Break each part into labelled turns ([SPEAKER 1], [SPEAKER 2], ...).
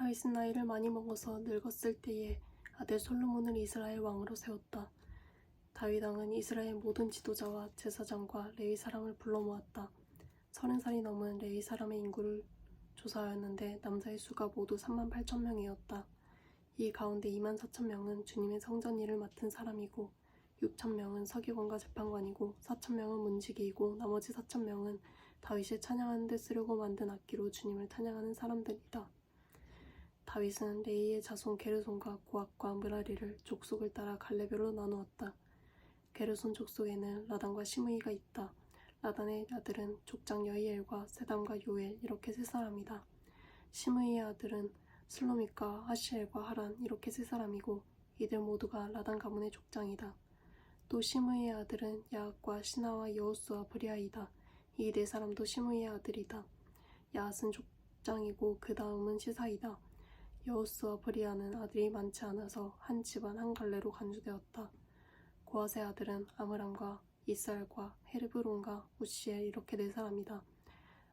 [SPEAKER 1] 다윗은 나이를 많이 먹어서 늙었을 때에 아들 솔로몬을 이스라엘 왕으로 세웠다. 다윗 왕은 이스라엘 모든 지도자와 제사장과 레위 사람을 불러 모았다. 30살이 넘은 레위 사람의 인구를 조사하였는데 남자의 수가 모두 38,000명이었다. 이 가운데 24,000명은 주님의 성전 일을 맡은 사람이고 6,000명은 서기관과 재판관이고 4,000명은 문지기이고 나머지 4,000명은 다윗이 찬양하는 데 쓰려고 만든 악기로 주님을 찬양하는 사람들이다. 다윗은 레이의 자손 게르손과 고앗과 므라리를 족속을 따라 갈래별로 나누었다. 게르손 족속에는 라단과 시므이가 있다. 라단의 아들은 족장 여이엘과 세담과 요엘 이렇게 세 사람이다. 시므이의 아들은 슬로밋과 하시엘과 하란 이렇게 세 사람이고 이들 모두가 라단 가문의 족장이다. 또 시므이의 아들은 야앗과 시나와 여우스와 브리아이다. 이 네 사람도 시므이의 아들이다. 야앗은 족장이고 그 다음은 시사이다. 여우스와 브리아는 아들이 많지 않아서 한 집안 한 갈래로 간주되었다. 고앗의 아들은 아므람과 이스알과 헤르브론과 우시엘 이렇게 네 사람이다.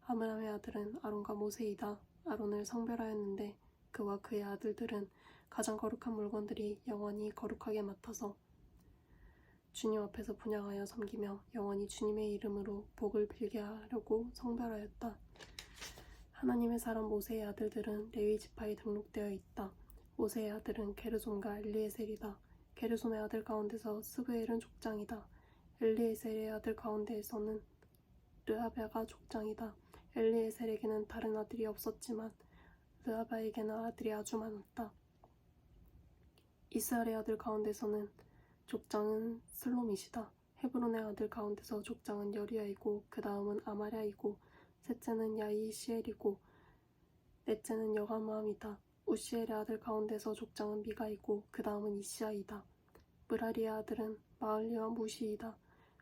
[SPEAKER 1] 아므람의 아들은 아론과 모세이다. 아론을 성별하였는데 그와 그의 아들들은 가장 거룩한 물건들이 영원히 거룩하게 맡아서 주님 앞에서 분향하여 섬기며 영원히 주님의 이름으로 복을 빌게 하려고 성별하였다. 하나님의 사람 모세의 아들들은 레위 지파에 등록되어 있다. 모세의 아들은 게르손과 엘리에셀이다. 게르손의 아들 가운데서 스브엘은 족장이다. 엘리에셀의 아들 가운데에서는 르하베가 족장이다. 엘리에셀에게는 다른 아들이 없었지만 르하바에게는 아들이 아주 많았다. 이스라엘의 아들 가운데서는 족장은 슬로밋이다. 헤브론의 아들 가운데서 족장은 여리야이고 그 다음은 아마랴이고 셋째는 야이시엘이고 넷째는 여가므함이다. 우시엘의 아들 가운데서 족장은 미가이고 그 다음은 이시아이다. 므라리의 아들은 마을리와 무시이다.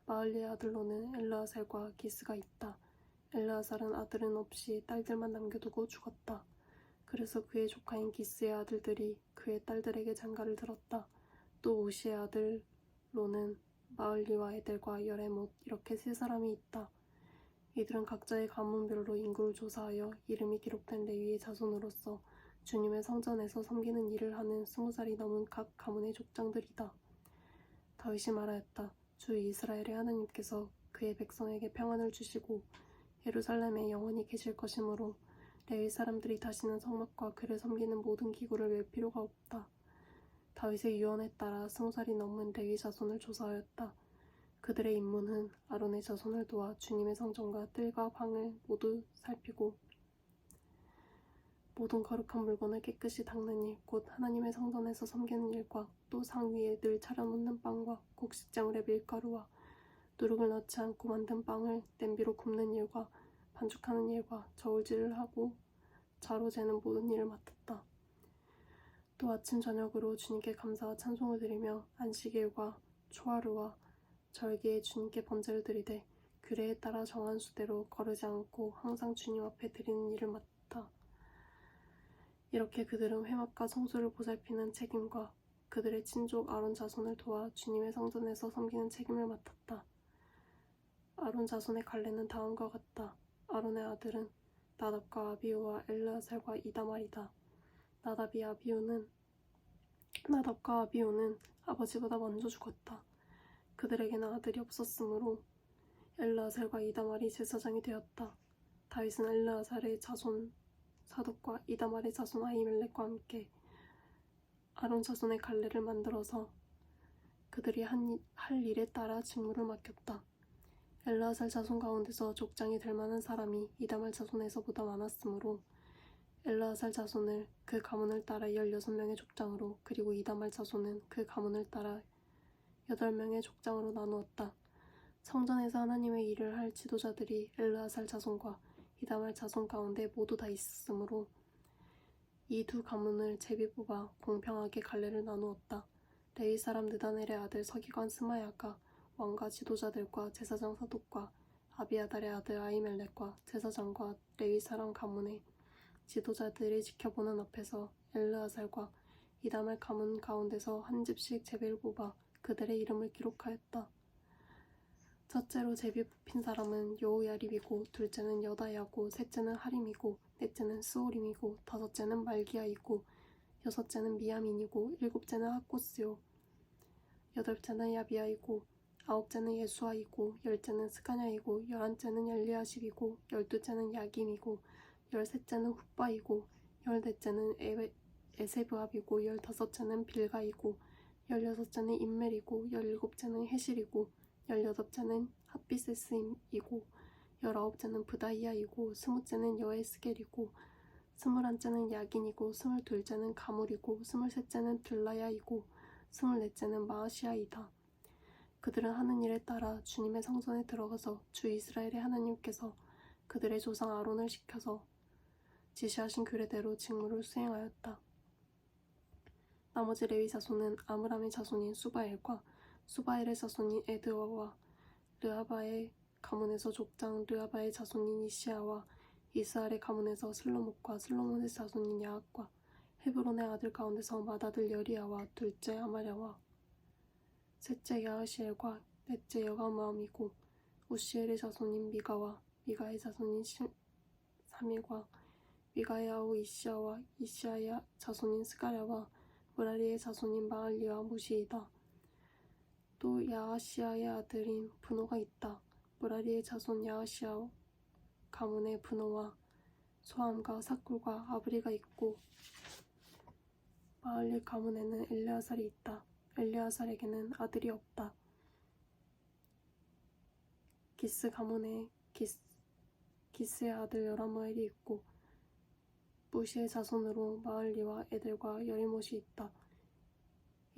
[SPEAKER 1] 마을리의 아들로는 엘르아살과 기스가 있다. 엘르아살은 아들은 없이 딸들만 남겨두고 죽었다. 그래서 그의 조카인 기스의 아들들이 그의 딸들에게 장가를 들었다. 또 우시의 아들로는 마을리와 에델과 여레못 이렇게 세 사람이 있다. 이들은 각자의 가문별로 인구를 조사하여 이름이 기록된 레위의 자손으로서 주님의 성전에서 섬기는 일을 하는 20살이 넘은 각 가문의 족장들이다. 다윗이 말하였다. 주 이스라엘의 하나님께서 그의 백성에게 평안을 주시고 예루살렘에 영원히 계실 것이므로 레위 사람들이 다시는 성막과 그를 섬기는 모든 기구를 맬 필요가 없다. 다윗의 유언에 따라 20살이 넘은 레위 자손을 조사하였다. 그들의 임무는 아론의 자손을 도와 주님의 성전과 뜰과 방을 모두 살피고 모든 거룩한 물건을 깨끗이 닦는 일, 곧 하나님의 성전에서 섬기는 일과 또 상 위에 늘 차려놓는 빵과 곡식장울의 밀가루와 누룩을 넣지 않고 만든 빵을 냄비로 굽는 일과 반죽하는 일과 저울질을 하고 자로 재는 모든 일을 맡았다. 또 아침 저녁으로 주님께 감사와 찬송을 드리며 안식일과 초하루와 절기에 주님께 번제를 드리되 규례에 따라 정한 수대로 거르지 않고 항상 주님 앞에 드리는 일을 맡았다. 이렇게 그들은 회막과 성소를 보살피는 책임과 그들의 친족 아론 자손을 도와 주님의 성전에서 섬기는 책임을 맡았다. 아론 자손의 갈래는 다음과 같다. 아론의 아들은 나답과 아비후와 엘르아살과 이다말이다. 나답과 아비후는 아버지보다 먼저 죽었다. 그들에게는 아들이 없었으므로 엘르아살과 이다말이 제사장이 되었다. 다윗은 엘르아살의 자손 사독과 이다말의 자손 아히멜렉과 함께 아론 자손의 갈래를 만들어서 그들이 할 일에 따라 직무를 맡겼다. 엘르아살 자손 가운데서 족장이 될 만한 사람이 이다말 자손에서보다 많았으므로 엘르아살 자손을 그 가문을 따라 16명의 족장으로 그리고 이다말 자손은 그 가문을 따라 8명의 족장으로 나누었다. 성전에서 하나님의 일을 할 지도자들이 엘르아살 자손과 이다말 자손 가운데 모두 다 있었으므로 이 두 가문을 제비 뽑아 공평하게 갈래를 나누었다. 레위 사람 느다넬의 아들 서기관 스마야가 왕과 지도자들과 제사장 사독과 아비아달의 아들 아히멜렉과 제사장과 레위 사람 가문의 지도자들이 지켜보는 앞에서 엘르아살과 이다말 가문 가운데서 한 집씩 제비를 뽑아 그들의 이름을 기록하였다. 첫째로 제비 뽑힌 사람은 여호야립이고 둘째는 여다야고 셋째는 하림이고 넷째는 스오림이고 다섯째는 말기야이고 여섯째는 미야민이고 일곱째는 학고스요 여덟째는 야비야이고 아홉째는 예수아이고 열째는 스가냐이고 열한째는 엘리야십이고 열두째는 야김이고 열셋째는 훗바이고 열넷째는 에세브압이고 열다섯째는 빌가이고 열여섯째는 임멜이고 열일곱째는 헤실이고 열여덟째는 핫비세스임이고 열아홉째는 브다이아이고 스무째는 여에스겔이고 스물한째는 야긴이고 스물둘째는 가물이고 스물셋째는 들라야이고 스물넷째는 마아시아이다. 그들은 하는 일에 따라 주님의 성전에 들어가서 주 이스라엘의 하나님께서 그들의 조상 아론을 시켜서 지시하신 규례대로 직무를 수행하였다. 나머지 레위 자손은 아므람의 자손인 수바엘과 수바엘의 자손인 에드와와 르아바의 가문에서 족장 르아바의 자손인 이시아와 이스알의 가문에서 슬로목과 슬로몬의 자손인 야학과 헤브론의 아들 가운데서 맏아들 여리야와 둘째 아마랴와 셋째 야하시엘과 넷째 여가무함이고 우시엘의 자손인 미가와 미가의 자손인 사밀과 미가의 아우 이시아와 이시아의 자손인 스가랴와 무라리의 자손인 마알리와 무시이다. 또 야하시아의 아들인 분호가 있다. 무라리의 자손 야하시아 가문의 분호와 소함과 사꿀과 아브리가 있고 마알리 가문에는 엘레아살이 있다. 엘레아살에게는 아들이 없다. 기스 가문에 기스의 아들 여라무엘이 있고 무시의 자손으로 마알리와 에델과 여리못이 있다.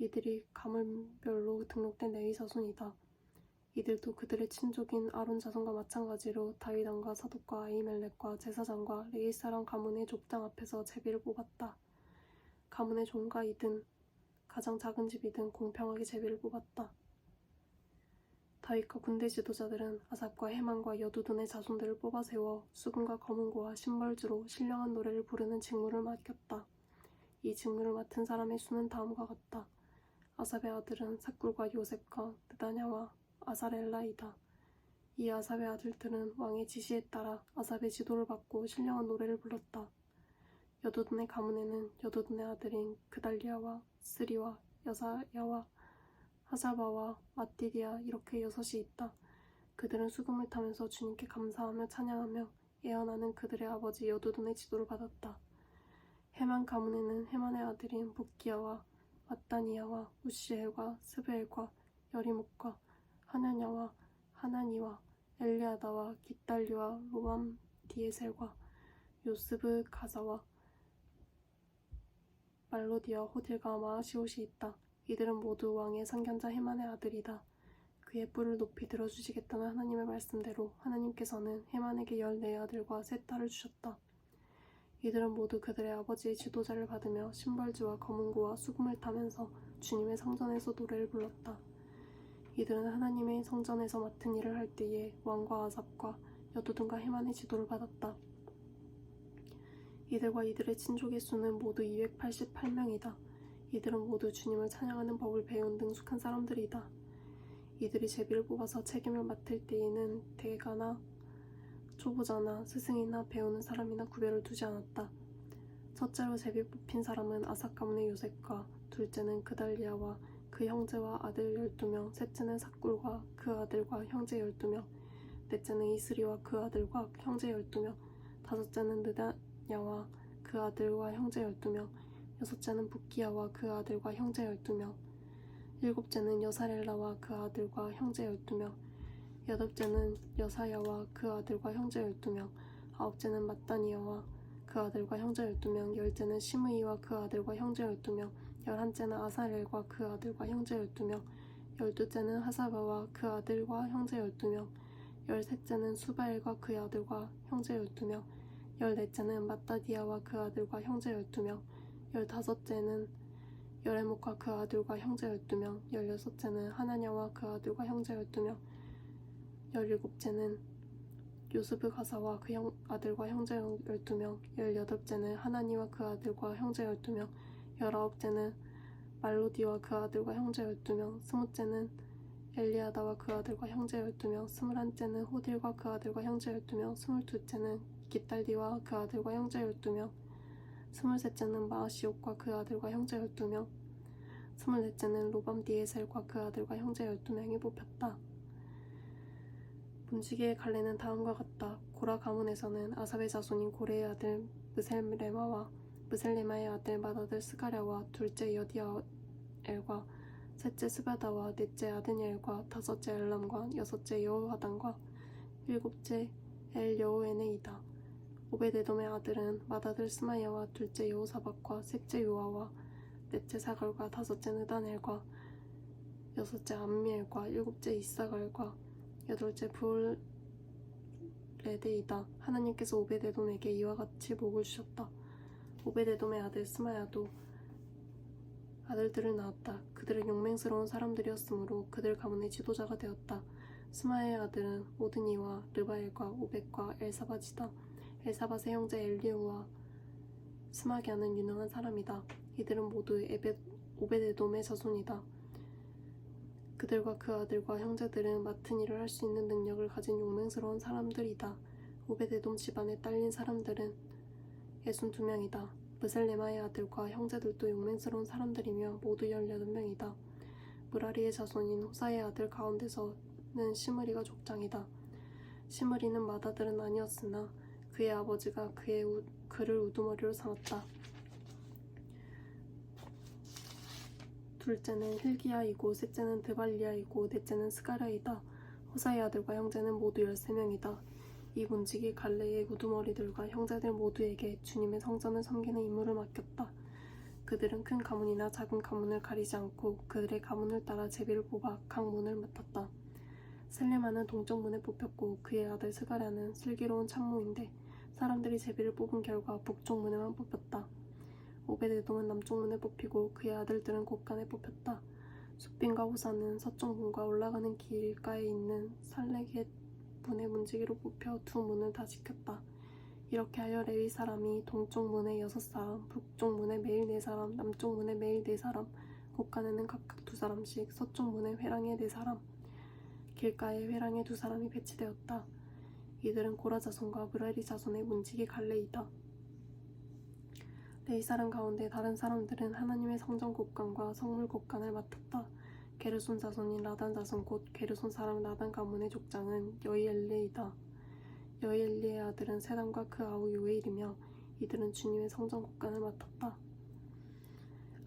[SPEAKER 1] 이들이 가문별로 등록된 레위 자손이다. 이들도 그들의 친족인 아론 자손과 마찬가지로 다윗 왕과 사독과 아히멜렉과 제사장과 레위 사람 가문의 족장 앞에서 제비를 뽑았다. 가문의 종가이든 가장 작은 집이든 공평하게 제비를 뽑았다. 다윗과 군대 지도자들은 아삽과 헤만과 여두둔의 자손들을 뽑아 세워 수금과 검은고와 신벌주로 신령한 노래를 부르는 직무를 맡겼다. 이 직무를 맡은 사람의 수는 다음과 같다. 아삽의 아들은 사꿀과 요셉과 느다냐와 아사렐라이다. 이 아삽의 아들들은 왕의 지시에 따라 아삽의 지도를 받고 신령한 노래를 불렀다. 여두둔의 가문에는 여두둔의 아들인 그달리아와 스리와 여사야와 하사바와 마띠디아 이렇게 여섯이 있다. 그들은 수금을 타면서 주님께 감사하며 찬양하며 예언하는 그들의 아버지 여두둔의 지도를 받았다. 헤만 가문에는 헤만의 아들인 붓기야와 마따니야와 우시엘과 스베엘과 여리목과 하냐냐와 하나니와 엘리아다와 깃달리와 로암 디에셀과 요스브 가사와 말로디와 호딜과 마아시옷이 있다. 이들은 모두 왕의 상견자 헤만의 아들이다. 그의 뿔을 높이 들어주시겠다는 하나님의 말씀대로 하나님께서는 헤만에게 14아들과 3딸을 주셨다. 이들은 모두 그들의 아버지의 지도자를 받으며 신벌주와 검은고와 수금을 타면서 주님의 성전에서 노래를 불렀다. 이들은 하나님의 성전에서 맡은 일을 할 때에 왕과 아삽과 여두둔과 헤만의 지도를 받았다. 이들과 이들의 친족의 수는 모두 288명이다. 이들은 모두 주님을 찬양하는 법을 배운 능숙한 사람들이다. 이들이 제비를 뽑아서 책임을 맡을 때에는 대가나 초보자나 스승이나 배우는 사람이나 구별을 두지 않았다. 첫째로 제비 뽑힌 사람은 아삭 가문의 요셉과 둘째는 그달리아와 그 형제와 아들 12명, 셋째는 사꿀과 그 아들과 형제 12명, 넷째는 이스리와 그 아들과 형제 12명, 다섯째는 느다냐와 그 아들과 형제 12명, 여섯째는 붓기야와 그 아들과 형제 12명, 일곱째는 여사렐라와 그 아들과 형제 12명, 여덟째는 여사야와 그 아들과 형제 12명, 아홉째는 마따니야와 그 아들과 형제 12명, 열째는 시므이와 그 아들과 형제 12명, 열한째는 아사렐과 그 아들과 형제 12명, 열두째는 하사바와 그 아들과 형제 12명, 열셋째는 수바엘과 그 아들과 형제 12명, 열넷째는 마따디아와 그 아들과 형제 12명, 열다섯째는 여레목과 그 아들과 형제 12명, 열여섯째는 하나냐와 그 아들과 형제 12명, 열일곱째는 요스브 가사와 그 아들과 형제 12명, 열여덟째는 하나니와 그 아들과 형제 12명, 열아홉째는 말로디와 그 아들과 형제 12명, 스무째는 엘리아다와 그 아들과 형제 12명, 21째는 호딜과 그 아들과 형제 12명, 22째는 깃달디와 그 아들과 형제 12명, 23째는 마아시옥과 그 아들과 형제 12명, 24째는 로밤디에셀과 그 아들과 형제 12명이 뽑혔다. 문지기의 갈래는 다음과 같다. 고라 가문에서는 아삽의 자손인 고레의 아들 무셀레마와 무셀레마의 아들 맏아들 스가랴와 둘째 여디아엘과 셋째 스바다와 넷째 아드니엘과 다섯째 엘람과 여섯째 여호하단과 일곱째 엘여호에네이다. 오베데돔의 아들은 맏아들 스마야와 둘째 여호사박과 셋째 요아와 넷째 사갈과 다섯째 느다넬과 여섯째 암미엘과 일곱째 이사갈과 여덟째 부올레데이다. 하나님께서 오베데돔에게 이와 같이 복을 주셨다. 오베데돔의 아들 스마야도 아들들을 낳았다. 그들은 용맹스러운 사람들이었으므로 그들 가문의 지도자가 되었다. 스마야의 아들은 오드니와 르바엘과 오벳과 엘사밧이다. 엘사밧의 형제 엘리우와 스마기아는 유능한 사람이다. 이들은 모두 오베데돔의 자손이다. 그들과 그 아들과 형제들은 맡은 일을 할 수 있는 능력을 가진 용맹스러운 사람들이다. 오베데돔 집안에 딸린 사람들은 62명이다. 무셀레마의 아들과 형제들도 용맹스러운 사람들이며 모두 18명이다. 무라리의 자손인 호사의 아들 가운데서는 시므리가 족장이다. 시므리는 맏아들은 아니었으나 그의 아버지가 그를 우두머리로 삼았다. 둘째는 힐기야이고 셋째는 드발리야이고 넷째는 스가랴이다. 호사의 아들과 형제는 모두 13명이다. 이 문지기 갈레의 우두머리들과 형제들 모두에게 주님의 성전을 섬기는 임무를 맡겼다. 그들은 큰 가문이나 작은 가문을 가리지 않고 그들의 가문을 따라 제비를 뽑아 각 문을 맡았다. 셀레마는 동쪽 문에 뽑혔고 그의 아들 스가랴는 슬기로운 참모인데 사람들이 제비를 뽑은 결과 북쪽 문에만 뽑혔다. 오베데돔은 남쪽 문에 뽑히고 그의 아들들은 곳간에 뽑혔다. 숫빈과 호사는 서쪽 문과 올라가는 길가에 있는 살레겟 문의 문지기로 뽑혀 두 문을 다 지켰다. 이렇게 하여 레위 사람이 동쪽 문에 6사람, 북쪽 문에 매일 4사람, 남쪽 문에 매일 4사람, 곳간에는 각각 2사람씩, 서쪽 문에 회랑에 4사람, 길가에 회랑에 2사람이 배치되었다. 이들은 고라 자손과 무라리 자손의 문지기 갈레이다. 레위 사람 가운데 다른 사람들은 하나님의 성전 곳간과 성물 곳간을 맡았다. 게르손 자손인 라단 자손 곧 게르손 사람 라단 가문의 족장은 여이엘리이다. 여이엘리의 아들은 세담과 그 아우 요엘이며 이들은 주님의 성전 곳간을 맡았다.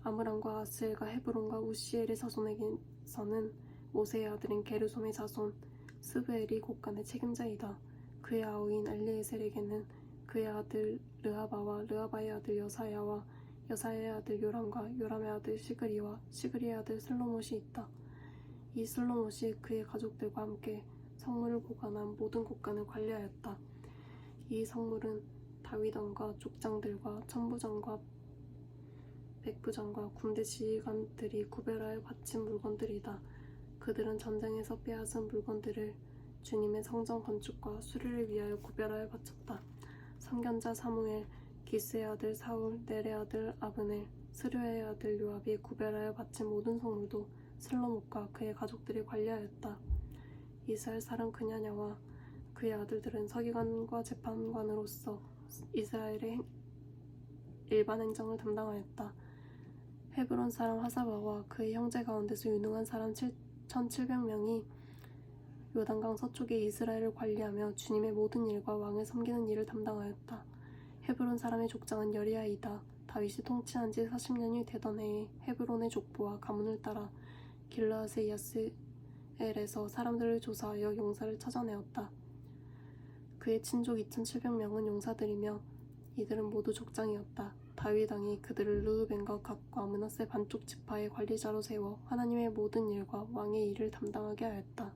[SPEAKER 1] 아므람과 아스엘과 헤브론과 우시엘의 자손에게서는 모세의 아들인 게르솜의 자손 스브엘이 곳간의 책임자이다. 그의 아우인 엘리에셀에게는 그의 아들 르하바와 르하바의 아들 여사야와 여사야의 아들 요람과 요람의 아들 시그리와 시그리의 아들 슬로못이 있다. 이 슬로못이 그의 가족들과 함께 성물을 보관한 모든 곳간을 관리하였다. 이 성물은 다윗왕과 족장들과 천부장과 백부장과 군대 지휘관들이 구별하여 바친 물건들이다. 그들은 전쟁에서 빼앗은 물건들을 주님의 성전 건축과 수리를 위하여 구별하여 바쳤다. 선견자 사무엘, 기스의 아들 사울, 넬의 아들 아브넬, 스류의 아들 요압이 구별하여 바친 모든 성물도 슬로못과 그의 가족들이 관리하였다. 이스라엘 사람 그냐냐와 그의 아들들은 서기관과 재판관으로서 이스라엘의 일반 행정을 담당하였다. 헤브론 사람 하사바와 그의 형제 가운데서 유능한 사람 1700명이 요단강 서쪽의 이스라엘을 관리하며 주님의 모든 일과 왕을 섬기는 일을 담당하였다. 헤브론 사람의 족장은 여리야이다. 다윗이 통치한 지 40년이 되던 해에 헤브론의 족보와 가문을 따라 길르앗의 야스엘에서 사람들을 조사하여 용사를 찾아내었다. 그의 친족 2700명은 용사들이며 이들은 모두 족장이었다. 다윗 왕이 그들을 르우벤과 갓과 므낫세 반쪽 지파의 관리자로 세워 하나님의 모든 일과 왕의 일을 담당하게 하였다.